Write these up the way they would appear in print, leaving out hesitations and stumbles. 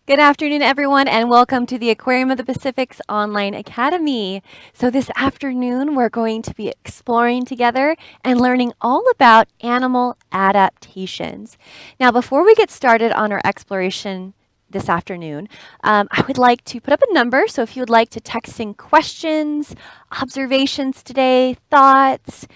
Good afternoon, everyone, and welcome to the Aquarium of the Pacific's online academy. So this afternoon, we're going to be exploring together and learning all about animal adaptations. Now, before we get started on our exploration this afternoon, I would like to put up a number. So if you would like to text in questions, observations today, thoughts,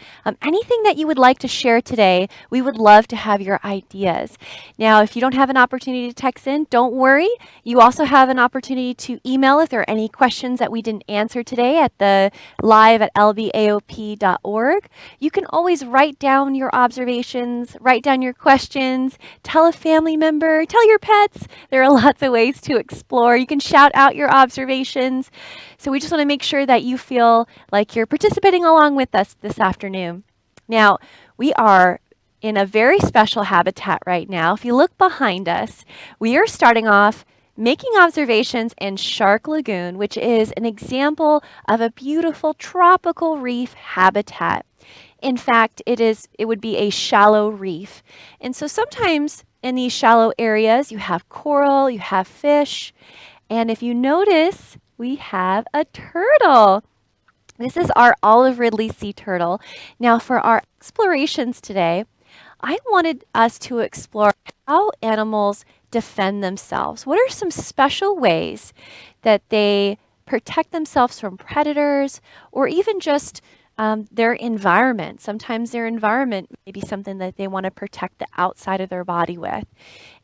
anything that you would like to share today, we would love to have your ideas. Now, if you don't have an opportunity to text in, don't worry. You also have an opportunity to email if there are any questions that we didn't answer today at the live@lbaop.org. You can always write down your observations, write down your questions, tell a family member, tell your pets. There are lots of ways to explore. You can shout out your observations. So we just want to make sure that you feel like you're participating along with us this afternoon. Now, we are in a very special habitat right now. If you look behind us, we are starting off making observations in Shark Lagoon, which is an example of a beautiful tropical reef habitat. In fact, it would be a shallow reef. And so sometimes in these shallow areas, you have coral, you have fish, and if you notice, we have a turtle. This is our olive ridley sea turtle. Now for our explorations today, I wanted us to explore how animals defend themselves. What are some special ways that they protect themselves from predators or even just their environment? Sometimes their environment may be something that they want to protect the outside of their body with.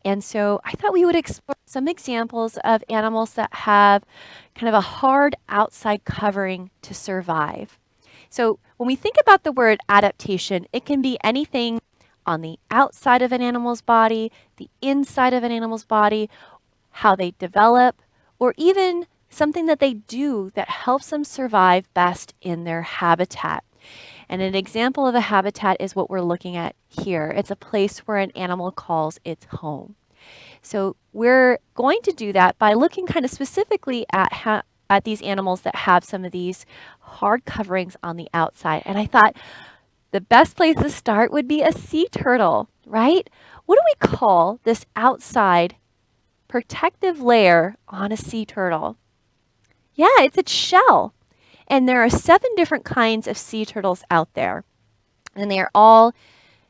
And so I thought we would explore some examples of animals that have kind of a hard outside covering to survive. So when we think about the word adaptation, it can be anything on the outside of an animal's body, the inside of an animal's body, how they develop, or even something that they do that helps them survive best in their habitat. And an example of a habitat is what we're looking at here. It's a place where an animal calls its home. So we're going to do that by looking kind of specifically at these animals that have some of these hard coverings on the outside. And I thought, the best place to start would be a sea turtle, right? What do we call this outside protective layer on a sea turtle? Yeah, it's its shell. And there are 7 different kinds of sea turtles out there. And they are all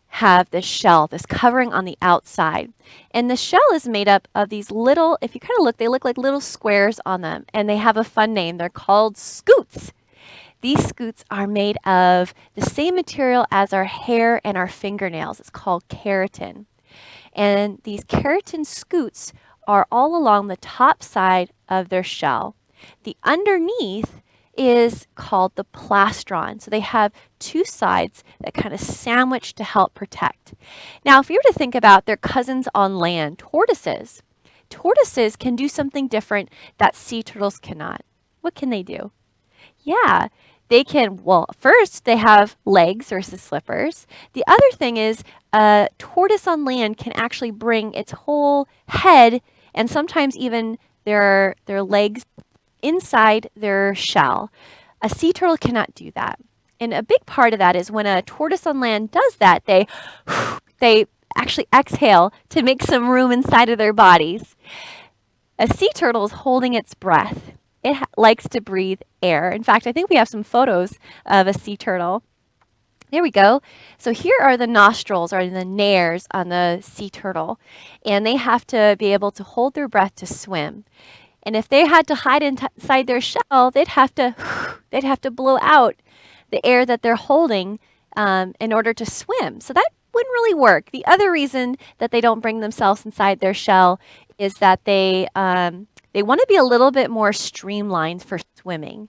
have this shell, this covering on the outside. And the shell is made up of these little, if you kind of look, they look like little squares on them. And they have a fun name. They're called scutes. These scutes are made of the same material as our hair and our fingernails. It's called keratin. And these keratin scutes are all along the top side of their shell. The underneath is called the plastron. So they have 2 sides that kind of sandwich to help protect. Now, if you were to think about their cousins on land, tortoises can do something different that sea turtles cannot. What can they do? Yeah, they can, well, first they have legs versus slippers. The other thing is a tortoise on land can actually bring its whole head and sometimes even their legs inside their shell. A sea turtle cannot do that. And a big part of that is when a tortoise on land does that, they actually exhale to make some room inside of their bodies. A sea turtle is holding its breath. It likes to breathe air. In fact, I think we have some photos of a sea turtle. There we go. So here are the nostrils or the nares on the sea turtle, and they have to be able to hold their breath to swim. And if they had to hide inside their shell, they'd have to blow out the air that they're holding in order to swim. So that wouldn't really work. The other reason that they don't bring themselves inside their shell is that they want to be a little bit more streamlined for swimming.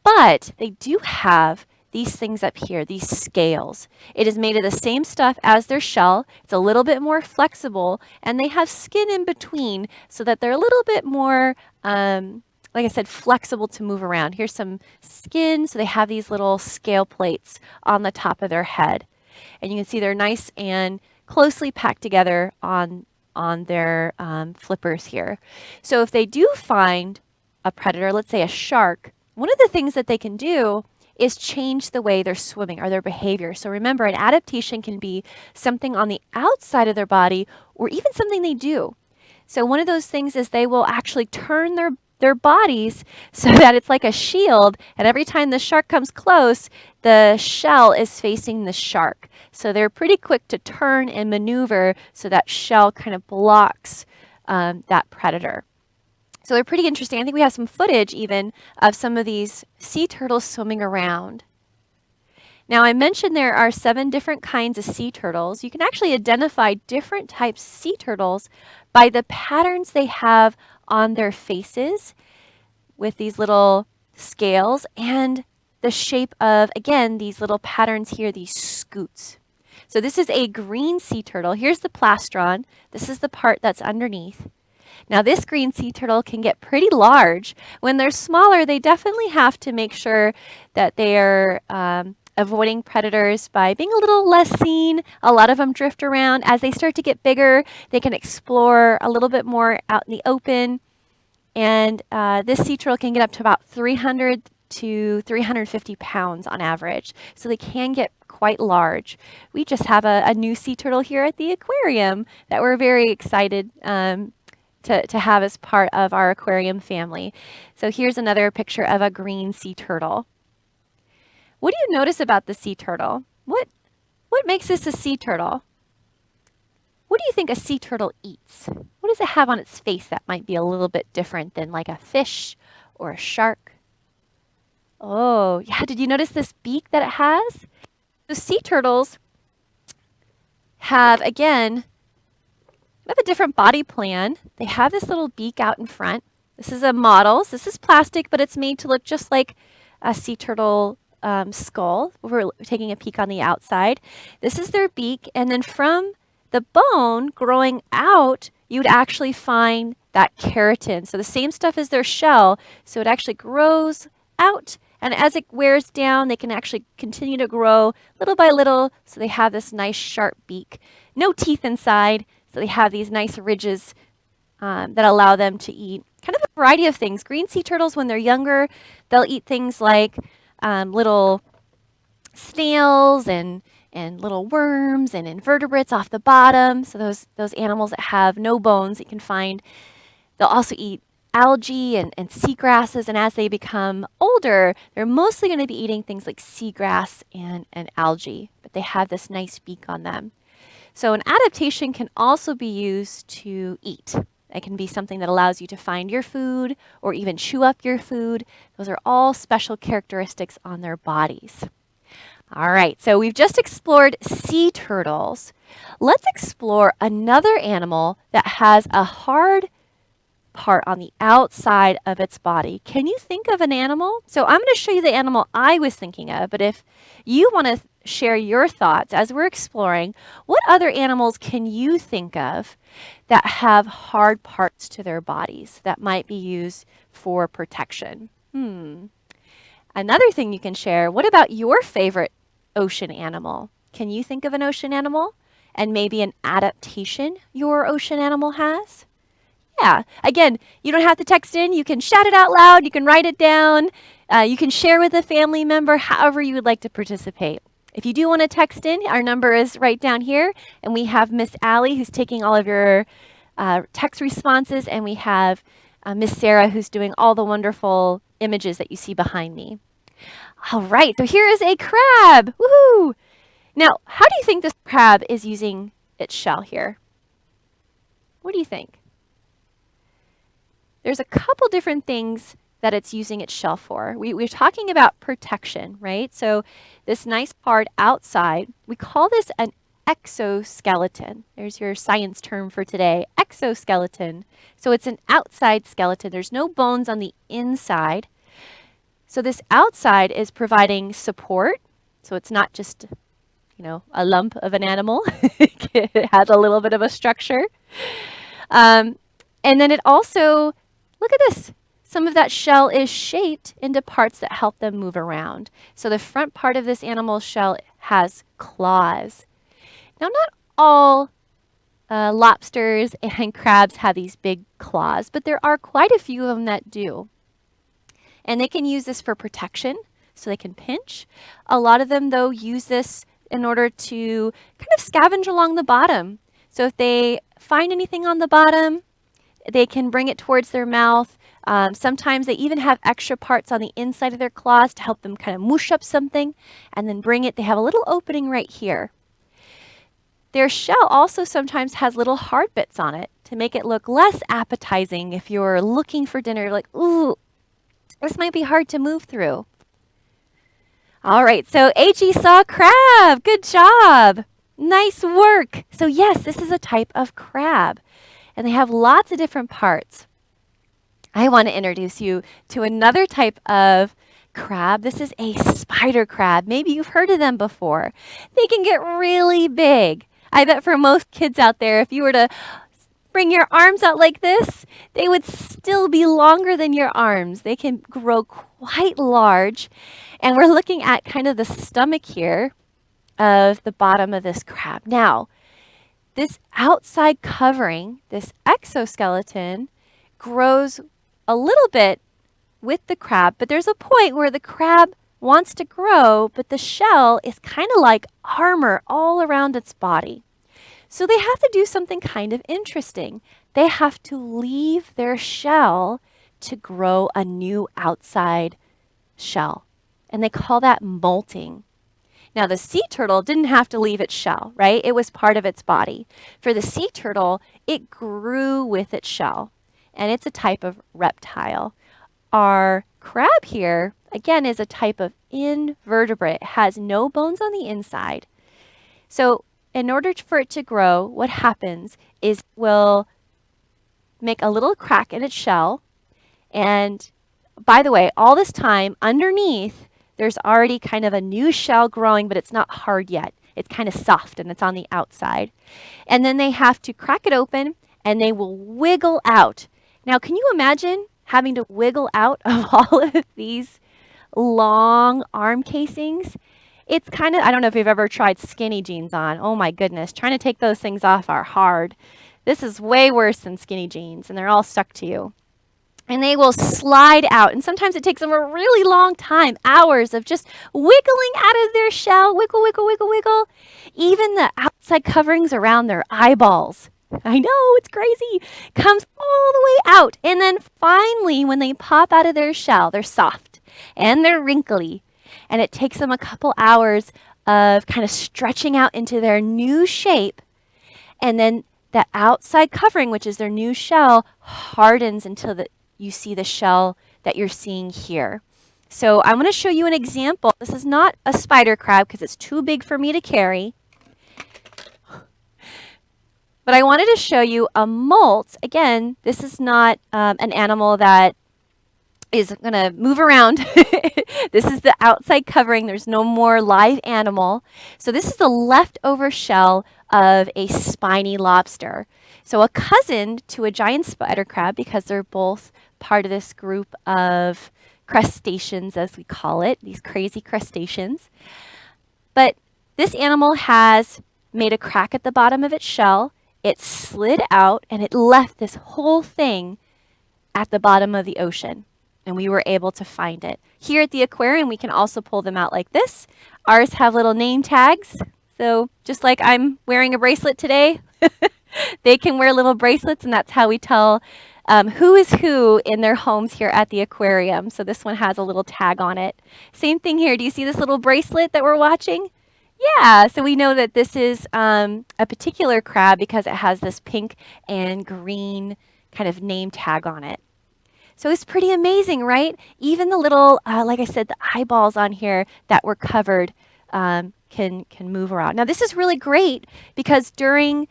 But they do have these things up here, these scales. It is made of the same stuff as their shell. It's a little bit more flexible, and they have skin in between so that they're a little bit more, like I said, flexible to move around. Here's some skin, so they have these little scale plates on the top of their head. And you can see they're nice and closely packed together on their flippers here. So if they do find a predator, let's say a shark, one of the things that they can do is change the way they're swimming or their behavior. So remember, an adaptation can be something on the outside of their body or even something they do. So one of those things is they will actually turn their bodies so that it's like a shield, and every time the shark comes close, the shell is facing the shark. So they're pretty quick to turn and maneuver so that shell kind of blocks that predator. So they're pretty interesting. I think we have some footage even of some of these sea turtles swimming around. Now, I mentioned there are 7 different kinds of sea turtles. You can actually identify different types of sea turtles by the patterns they have on their faces with these little scales and the shape of, again, these little patterns here, these scoots. So this is a green sea turtle. Here's the plastron. This is the part that's underneath. Now, this green sea turtle can get pretty large. When they're smaller, they definitely have to make sure that they're avoiding predators by being a little less seen. A lot of them drift around. As they start to get bigger, they can explore a little bit more out in the open. And this sea turtle can get up to about 300 to 350 pounds on average. So they can get quite large. We just have a new sea turtle here at the aquarium that we're very excited to have as part of our aquarium family. So here's another picture of a green sea turtle. What do you notice about the sea turtle? What makes this a sea turtle? What do you think a sea turtle eats? What does it have on its face that might be a little bit different than like a fish or a shark? Oh, yeah, did you notice this beak that it has? The sea turtles have, again, a different body plan. They have this little beak out in front. This is a model. So this is plastic, but it's made to look just like a sea turtle skull. We're taking a peek on the outside. This is their beak, and then from the bone growing out, you'd actually find that keratin. So the same stuff as their shell, so it actually grows out, and as it wears down, they can actually continue to grow little by little, so they have this nice sharp beak. No teeth inside, so they have these nice ridges that allow them to eat kind of a variety of things. Green sea turtles, when they're younger, they'll eat things like little snails and little worms and invertebrates off the bottom. So those animals that have no bones you can find. They'll also eat algae and seagrasses, and as they become older, they're mostly going to be eating things like seagrass and algae, but they have this nice beak on them. So an adaptation can also be used to eat. It can be something that allows you to find your food or even chew up your food. Those are all special characteristics on their bodies. All right, so we've just explored sea turtles. Let's explore another animal that has a hard part on the outside of its body. Can you think of an animal? So I'm going to show you the animal I was thinking of, but if you want to share your thoughts as we're exploring, what other animals can you think of that have hard parts to their bodies that might be used for protection? Another thing you can share, what about your favorite ocean animal? Can you think of an ocean animal and maybe an adaptation your ocean animal has? Yeah, again, you don't have to text in. You can shout it out loud. You can write it down. You can share with a family member, however you would like to participate. If you do want to text in, our number is right down here. And we have Miss Allie, who's taking all of your text responses. And we have Miss Sarah, who's doing all the wonderful images that you see behind me. All right, so here is a crab. Woohoo! Now, how do you think this crab is using its shell here? What do you think? There's a couple different things that it's using its shell for. We're talking about protection, right? So this nice part outside, we call this an exoskeleton. There's your science term for today, exoskeleton. So it's an outside skeleton. There's no bones on the inside. So this outside is providing support. So it's not just, a lump of an animal. It has a little bit of a structure. And then it also, look at this. Some of that shell is shaped into parts that help them move around. So the front part of this animal's shell has claws. Now, not all lobsters and crabs have these big claws, but there are quite a few of them that do. And they can use this for protection, so they can pinch. A lot of them, though, use this in order to kind of scavenge along the bottom. So if they find anything on the bottom, They can bring it towards their mouth. Sometimes they even have extra parts on the inside of their claws to help them kind of mush up something and then bring it. They have a little opening right here. Their shell also sometimes has little hard bits on it to make it look less appetizing if you're looking for dinner, like, ooh, this might be hard to move through. All right, so AG saw crab. Good job. Nice work. So yes, this is a type of crab, and they have lots of different parts. I want to introduce you to another type of crab. This is a spider crab. Maybe you've heard of them before. They can get really big. I bet for most kids out there, if you were to bring your arms out like this, they would still be longer than your arms. They can grow quite large. And we're looking at kind of the stomach here of the bottom of this crab. Now, this outside covering, this exoskeleton, grows a little bit with the crab, but there's a point where the crab wants to grow, but the shell is kind of like armor all around its body. So they have to do something kind of interesting. They have to leave their shell to grow a new outside shell, and they call that molting. Now, the sea turtle didn't have to leave its shell, right? It was part of its body. For the sea turtle, it grew with its shell, and it's a type of reptile. Our crab here, again, is a type of invertebrate. It has no bones on the inside. So in order for it to grow, what happens is it will make a little crack in its shell. And by the way, all this time underneath, there's already kind of a new shell growing, but it's not hard yet. It's kind of soft and it's on the outside. And then they have to crack it open and they will wiggle out. Now, can you imagine having to wiggle out of all of these long arm casings? It's kind of, I don't know if you've ever tried skinny jeans on. Oh my goodness, trying to take those things off are hard. This is way worse than skinny jeans, and they're all stuck to you. And they will slide out, and sometimes it takes them a really long time, hours of just wiggling out of their shell, wiggle, wiggle, wiggle, wiggle. Even the outside coverings around their eyeballs, I know, it's crazy, comes all the way out. And then finally, when they pop out of their shell, they're soft and they're wrinkly. And it takes them a couple hours of kind of stretching out into their new shape. And then that outside covering, which is their new shell, hardens until you see the shell that you're seeing here. So I want to show you an example. This is not a spider crab because it's too big for me to carry. But I wanted to show you a molt. Again, this is not an animal that is going to move around. This is the outside covering. There's no more live animal. So this is the leftover shell of a spiny lobster. So a cousin to a giant spider crab, because they're both part of this group of crustaceans, as we call it, these crazy crustaceans. But this animal has made a crack at the bottom of its shell. It slid out and it left this whole thing at the bottom of the ocean. And we were able to find it. Here at the aquarium, we can also pull them out like this. Ours have little name tags. So just like I'm wearing a bracelet today, they can wear little bracelets, and that's how we tell who is who in their homes here at the aquarium. So this one has a little tag on it. Same thing here. Do you see this little bracelet that we're watching? Yeah, so we know that this is a particular crab because it has this pink and green kind of name tag on it. So it's pretty amazing, right? Even the little, like I said, the eyeballs on here that were covered can move around. Now this is really great because during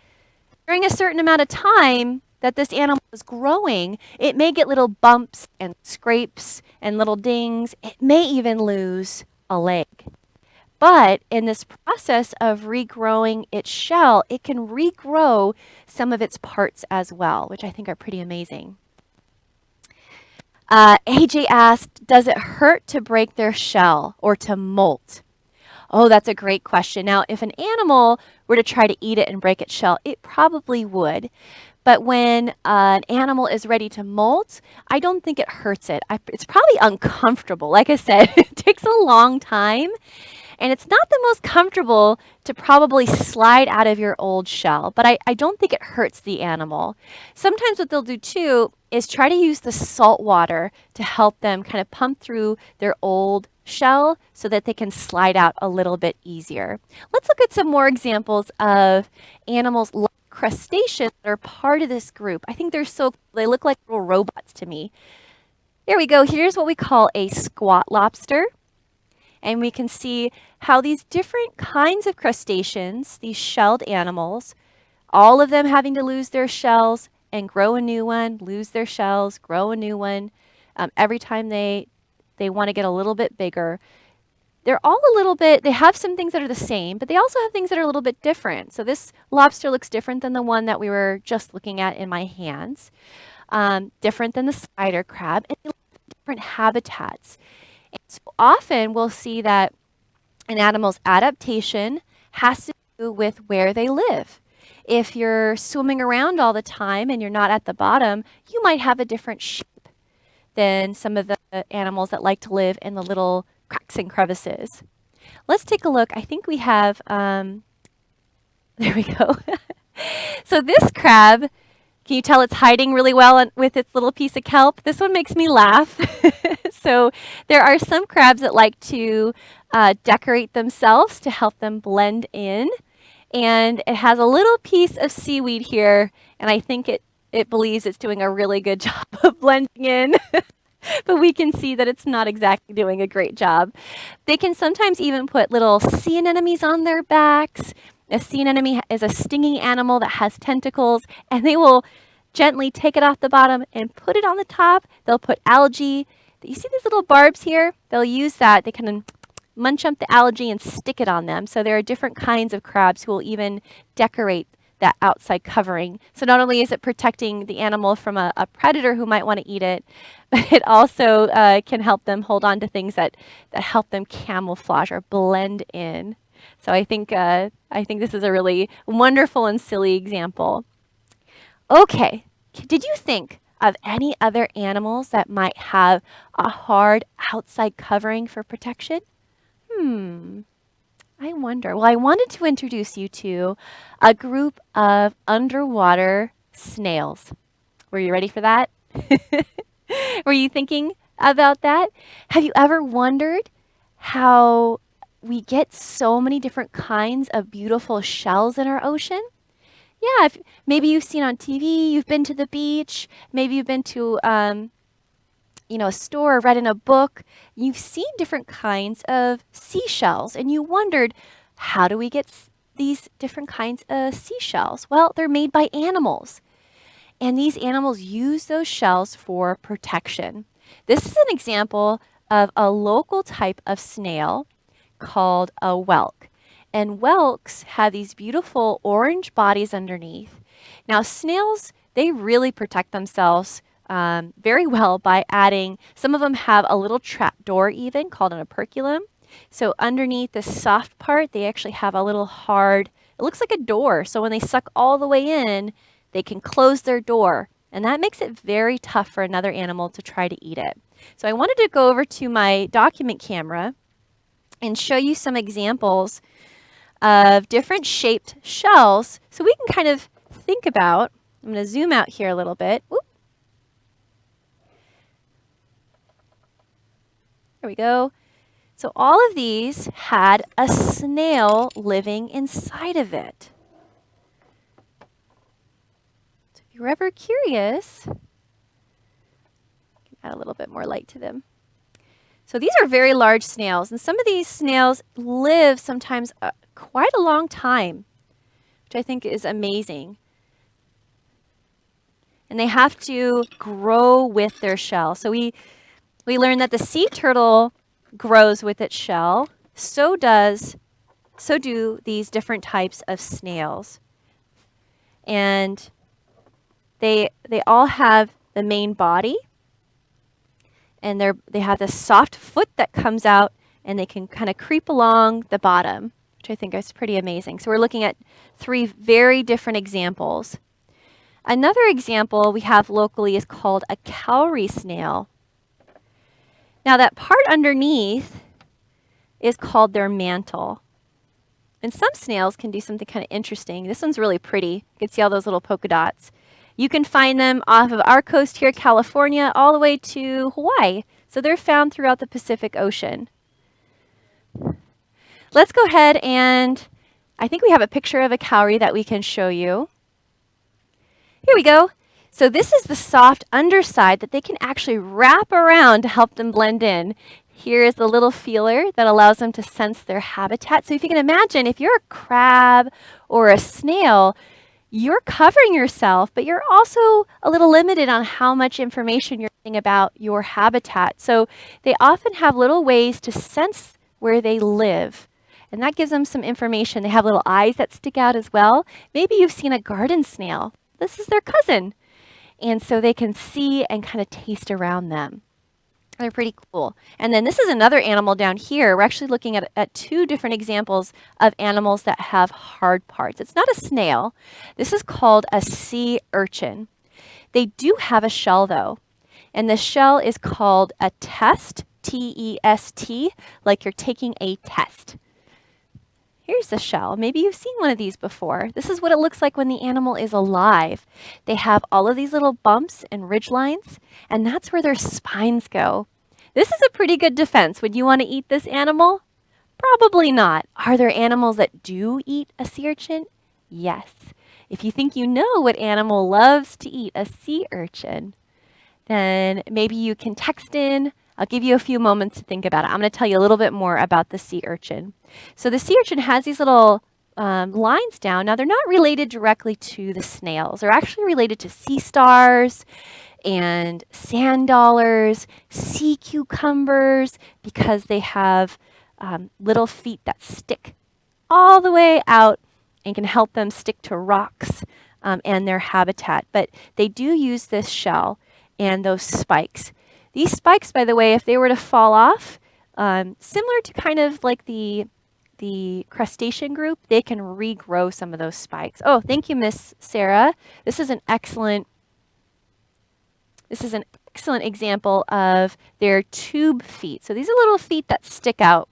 a certain amount of time that this animal is growing, it may get little bumps and scrapes and little dings. It may even lose a leg. But in this process of regrowing its shell, it can regrow some of its parts as well, which I think are pretty amazing. AJ asked, does it hurt to break their shell or to molt? Oh, that's a great question. Now, if an animal were to try to eat it and break its shell, it probably would. But when an animal is ready to molt, I don't think it hurts it. It's probably uncomfortable. Like I said, it takes a long time. And it's not the most comfortable to probably slide out of your old shell, but I don't think it hurts the animal. Sometimes what they'll do too is try to use the salt water to help them kind of pump through their old shell so that they can slide out a little bit easier. Let's look at some more examples of animals like crustaceans that are part of this group. I think they look like little robots to me. There we go. Here's what we call a squat lobster. And we can see how these different kinds of crustaceans, these shelled animals, all of them having to lose their shells and grow a new one, lose their shells, grow a new one. Every time they want to get a little bit bigger. They're all a little bit, they have some things that are the same, but they also have things that are a little bit different. So this lobster looks different than the one that we were just looking at in my hands, different than the spider crab, and they live in different habitats. And so often we'll see that an animal's adaptation has to do with where they live. If you're swimming around all the time and you're not at the bottom, you might have a different shape than some of the animals that like to live in the little cracks and crevices. Let's take a look. I think we have, there we go. So this crab, can you tell it's hiding really well with its little piece of kelp? This one makes me laugh. So there are some crabs that like to decorate themselves to help them blend in. And it has a little piece of seaweed here, and I think it believes it's doing a really good job of blending in. But we can see that it's not exactly doing a great job. They can sometimes even put little sea anemones on their backs. A sea anemone is a stinging animal that has tentacles, and they will gently take it off the bottom and put it on the top. They'll put algae. You see these little barbs here? They'll use that. They can munch up the algae and stick it on them. So there are different kinds of crabs who will even decorate that outside covering. So not only is it protecting the animal from a predator who might want to eat it, but it also can help them hold on to things that help them camouflage or blend in. So I think this is a really wonderful and silly example. Okay, did you think of any other animals that might have a hard outside covering for protection? I wonder. Well, I wanted to introduce you to a group of underwater snails. Were you ready for that? Were you thinking about that? Have you ever wondered how we get so many different kinds of beautiful shells in our ocean? Yeah, maybe you've seen on TV, you've been to the beach, maybe you've been to a store or read in a book, you've seen different kinds of seashells and you wondered, how do we get these different kinds of seashells? Well, they're made by animals. And these animals use those shells for protection. This is an example of a local type of snail called a whelk. And whelks have these beautiful orange bodies underneath. Now, snails, they really protect themselves very well by adding, some of them have a little trap door even called an operculum. So underneath the soft part, they actually have a little hard, it looks like a door. So when they suck all the way in, they can close their door. And that makes it very tough for another animal to try to eat it. So I wanted to go over to my document camera and show you some examples of different shaped shells so we can kind of think about, I'm going to zoom out here a little bit. Whoop. There we go. So all of these had a snail living inside of it. So if you're ever curious, I can add a little bit more light to them. So these are very large snails, and some of these snails live sometimes quite a long time, which I think is amazing. And they have to grow with their shell. So we learned that the sea turtle grows with its shell. So do these different types of snails. And they all have the main body, and they have this soft foot that comes out, and they can kind of creep along the bottom, which I think is pretty amazing. So we're looking at 3 very different examples. Another example we have locally is called a cowrie snail. Now that part underneath is called their mantle. And some snails can do something kind of interesting. This one's really pretty. You can see all those little polka dots. You can find them off of our coast here, California, all the way to Hawaii. So they're found throughout the Pacific Ocean. Let's go ahead and I think we have a picture of a cowrie that we can show you. Here we go. So this is the soft underside that they can actually wrap around to help them blend in. Here is the little feeler that allows them to sense their habitat. So if you can imagine, if you're a crab or a snail, you're covering yourself, but you're also a little limited on how much information you're getting about your habitat. So they often have little ways to sense where they live. And that gives them some information. They have little eyes that stick out as well. Maybe you've seen a garden snail. This is their cousin. And so they can see and kind of taste around them. They're pretty cool. And then this is another animal down here. We're actually looking at two different examples of animals that have hard parts. It's not a snail. This is called a sea urchin. They do have a shell though. And the shell is called a test, T-E-S-T, like you're taking a test. Here's the shell. Maybe you've seen one of these before. This is what it looks like when the animal is alive. They have all of these little bumps and ridge lines, and that's where their spines go. This is a pretty good defense. Would you want to eat this animal? Probably not. Are there animals that do eat a sea urchin? Yes. If you think you know what animal loves to eat a sea urchin, then maybe you can text in. I'll give you a few moments to think about it. I'm going to tell you a little bit more about the sea urchin. So the sea urchin has these little lines down. Now, they're not related directly to the snails. They're actually related to sea stars and sand dollars, sea cucumbers, because they have little feet that stick all the way out and can help them stick to rocks and their habitat. But they do use this shell and those spikes. These spikes, by the way, if they were to fall off, similar to kind of like the crustacean group, they can regrow some of those spikes. Oh, thank you, Miss Sarah. This is an excellent example of their tube feet. So these are little feet that stick out.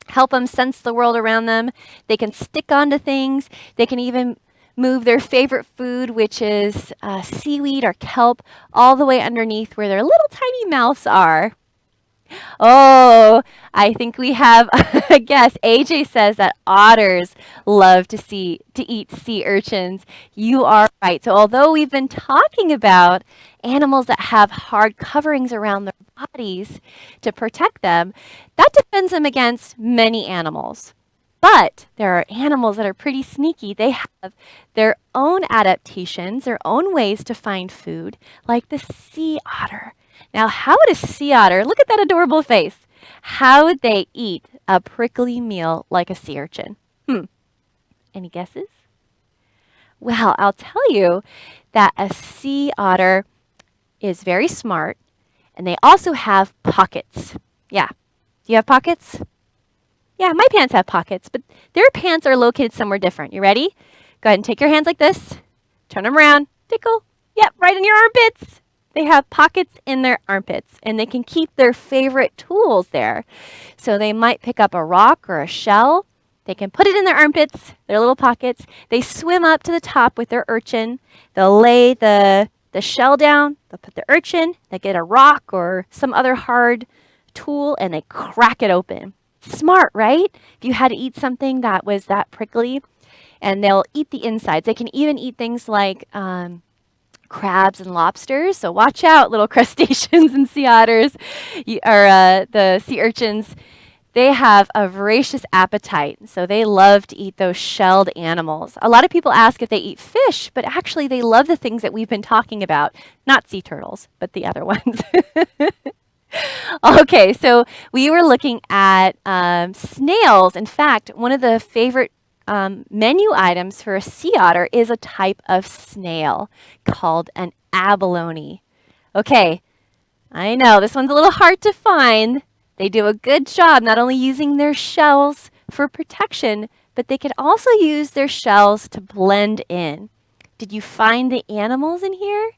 Help them sense the world around them. They can stick onto things. They can even move their favorite food, which is seaweed or kelp, all the way underneath where their little tiny mouths are. Oh, I think we have a guess. AJ says that otters love to eat sea urchins. You are right. So although we've been talking about animals that have hard coverings around their bodies to protect them, that defends them against many animals. But there are animals that are pretty sneaky. They have their own adaptations, their own ways to find food, like the sea otter. Now, how would a sea otter, look at that adorable face, how would they eat a prickly meal like a sea urchin? Any guesses? Well, I'll tell you that a sea otter is very smart, and they also have pockets. Yeah. Do you have pockets? Yeah, my pants have pockets, but their pants are located somewhere different. You ready? Go ahead and take your hands like this. Turn them around. Tickle. Yep, right in your armpits. They have pockets in their armpits, and they can keep their favorite tools there. So they might pick up a rock or a shell. They can put it in their armpits, their little pockets. They swim up to the top with their urchin. They'll lay the shell down. They'll put the urchin. They get a rock or some other hard tool, and they crack it open. Smart, right? If you had to eat something that was that prickly, and they'll eat the insides. They can even eat things like crabs and lobsters. So watch out, little crustaceans and sea otters, or the sea urchins. They have a voracious appetite, so they love to eat those shelled animals. A lot of people ask if they eat fish, but actually they love the things that we've been talking about. Not sea turtles, but the other ones. Okay, so we were looking at snails. In fact, one of the favorite menu items for a sea otter is a type of snail called an abalone. Okay, I know this one's a little hard to find. They do a good job not only using their shells for protection, but they can also use their shells to blend in. Did you find the animals in here?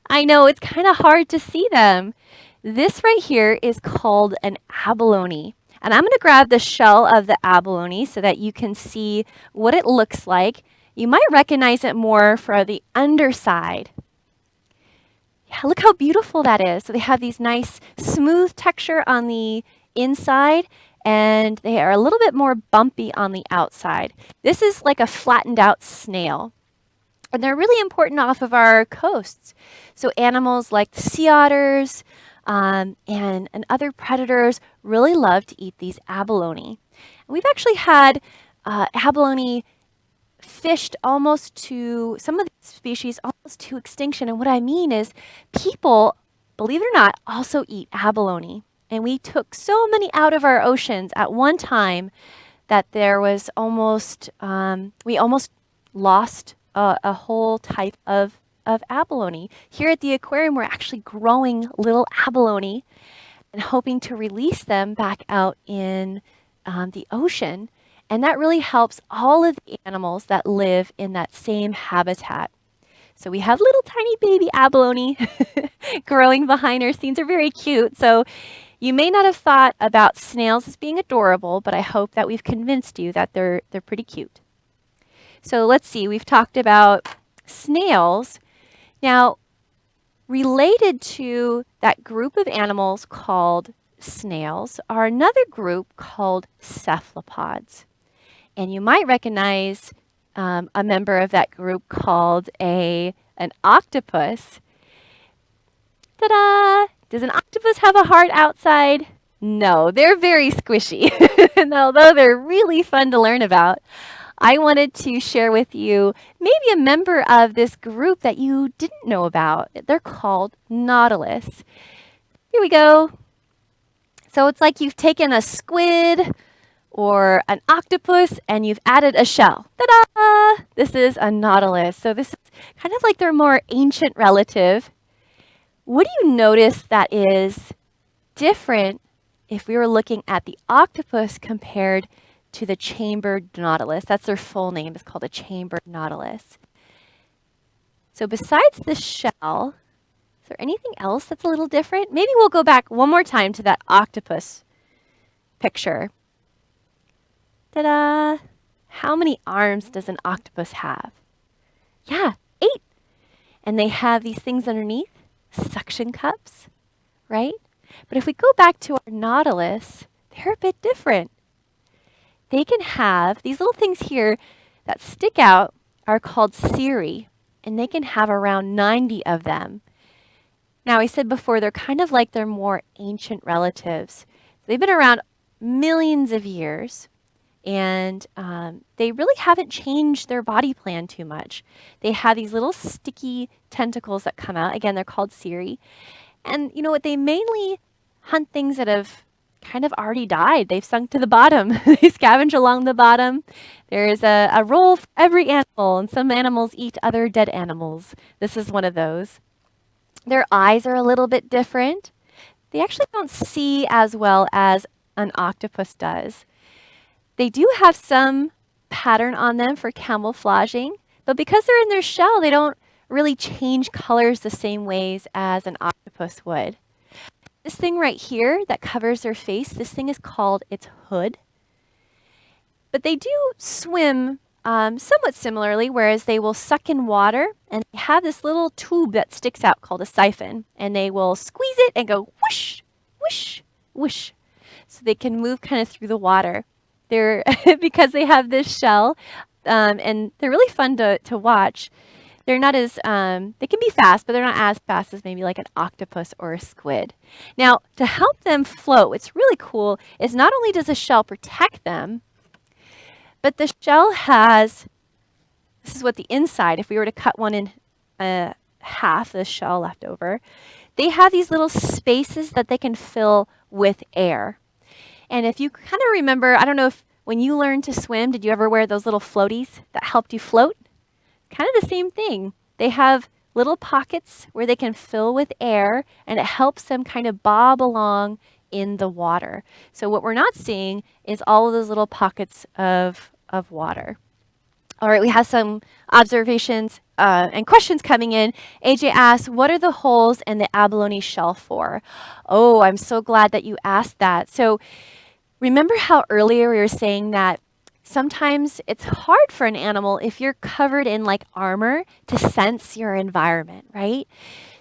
I know it's kind of hard to see them. This right here is called an abalone. And I'm going to grab the shell of the abalone so that you can see what it looks like. You might recognize it more for the underside. Yeah, look how beautiful that is. So they have these nice smooth texture on the inside, and they are a little bit more bumpy on the outside. This is like a flattened out snail. And they're really important off of our coasts. So animals like the sea otters and other predators really love to eat these abalone. And we've actually had abalone fished almost to, some of these species almost to extinction. And what I mean is people, believe it or not, also eat abalone. And we took so many out of our oceans at one time that there was almost, we almost lost a whole type of abalone. Here at the aquarium, we're actually growing little abalone and hoping to release them back out in the ocean. And that really helps all of the animals that live in that same habitat. So we have little tiny baby abalone growing behind our scenes. They're very cute. So you may not have thought about snails as being adorable, but I hope that we've convinced you that they're pretty cute. So let's see, we've talked about snails. Now, related to that group of animals called snails are another group called cephalopods. And you might recognize a member of that group called an octopus. Ta-da! Does an octopus have a heart outside? No, they're very squishy. And although they're really fun to learn about, I wanted to share with you maybe a member of this group that you didn't know about. They're called Nautilus. Here we go. So it's like you've taken a squid or an octopus and you've added a shell. Ta-da! This is a Nautilus. So this is kind of like their more ancient relative. What do you notice that is different if we were looking at the octopus compared to the chambered nautilus? That's their full name. It's called a chambered nautilus. So besides the shell, is there anything else that's a little different? Maybe we'll go back one more time to that octopus picture. Ta-da! How many arms does an octopus have? Yeah, 8. And they have these things underneath, suction cups, right? But if we go back to our nautilus, they're a bit different. They can have these little things here that stick out are called cirri, and they can have around 90 of them. Now, I said before, they're kind of like their more ancient relatives. They've been around millions of years, and they really haven't changed their body plan too much. They have these little sticky tentacles that come out. Again, they're called cirri. And you know what? They mainly hunt things that have kind of already died. They've sunk to the bottom. They scavenge along the bottom. There is a role for every animal, and some animals eat other dead animals. This is one of those. Their eyes are a little bit different. They actually don't see as well as an octopus does. They do have some pattern on them for camouflaging, but because they're in their shell, they don't really change colors the same ways as an octopus would. This thing right here that covers their face, this thing is called its hood. But they do swim somewhat similarly, whereas they will suck in water, and they have this little tube that sticks out called a siphon, and they will squeeze it and go whoosh, whoosh, whoosh. So they can move kind of through the water. They're because they have this shell, and they're really fun to watch. They're not as, they can be fast, but they're not as fast as maybe like an octopus or a squid. Now, to help them float, what's really cool is not only does the shell protect them, but the shell has, this is what the inside, if we were to cut one in half, the shell left over, they have these little spaces that they can fill with air. And if you kind of remember, I don't know if when you learned to swim, did you ever wear those little floaties that helped you float? Kind of the same thing. They have little pockets where they can fill with air, and it helps them kind of bob along in the water. So what we're not seeing is all of those little pockets of water. All right, we have some observations and questions coming in. AJ asks, what are the holes in the abalone shell for? Oh, I'm so glad that you asked that. So Remember how earlier we were saying that sometimes it's hard for an animal if you're covered in like armor to sense your environment, right?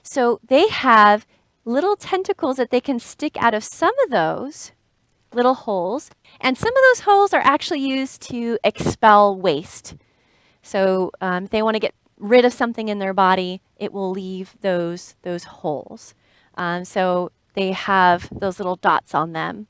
So they have little tentacles that they can stick out of some of those little holes, and some of those holes are actually used to expel waste. So if they want to get rid of something in their body, it will leave those holes. So they have those little dots on them.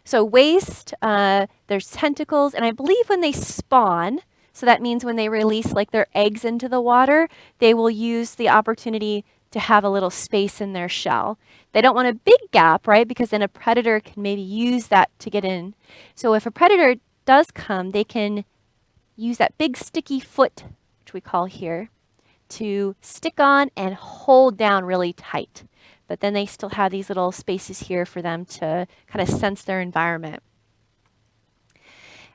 So waste, there's tentacles, and I believe when they spawn, so that means when they release like their eggs into the water, they will use the opportunity to have a little space in their shell. They don't want a big gap, right? Because then a predator can maybe use that to get in. So if a predator does come, they can use that big sticky foot, which we call here, to stick on and hold down really tight. But then they still have these little spaces here for them to kind of sense their environment.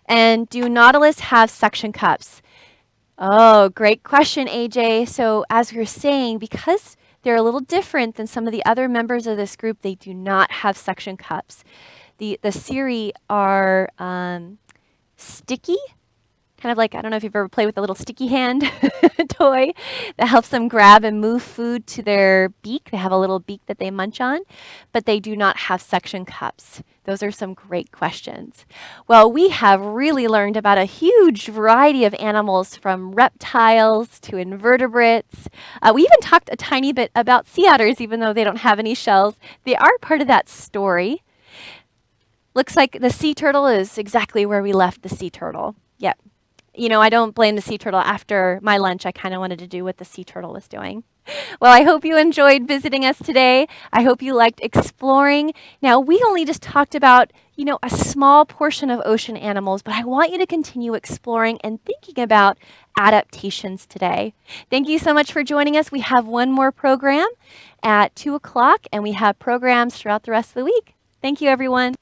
And do Nautilus have suction cups? Oh, great question, AJ. So as we were saying, because they're a little different than some of the other members of this group, they do not have suction cups. The cirri are sticky, kind of like, I don't know if you've ever played with a little sticky hand toy that helps them grab and move food to their beak. They have a little beak that they munch on, but they do not have suction cups. Those are some great questions. Well, we have really learned about a huge variety of animals, from reptiles to invertebrates. We even talked a tiny bit about sea otters, even though they don't have any shells. They are part of that story. Looks like the sea turtle is exactly where we left the sea turtle. Yep. You know, I don't blame the sea turtle. After my lunch, I kind of wanted to do what the sea turtle was doing. Well, I hope you enjoyed visiting us today. I hope you liked exploring. Now, we only just talked about, you know, a small portion of ocean animals, but I want you to continue exploring and thinking about adaptations today. Thank you so much for joining us. We have one more program at 2 o'clock, and we have programs throughout the rest of the week. Thank you, everyone.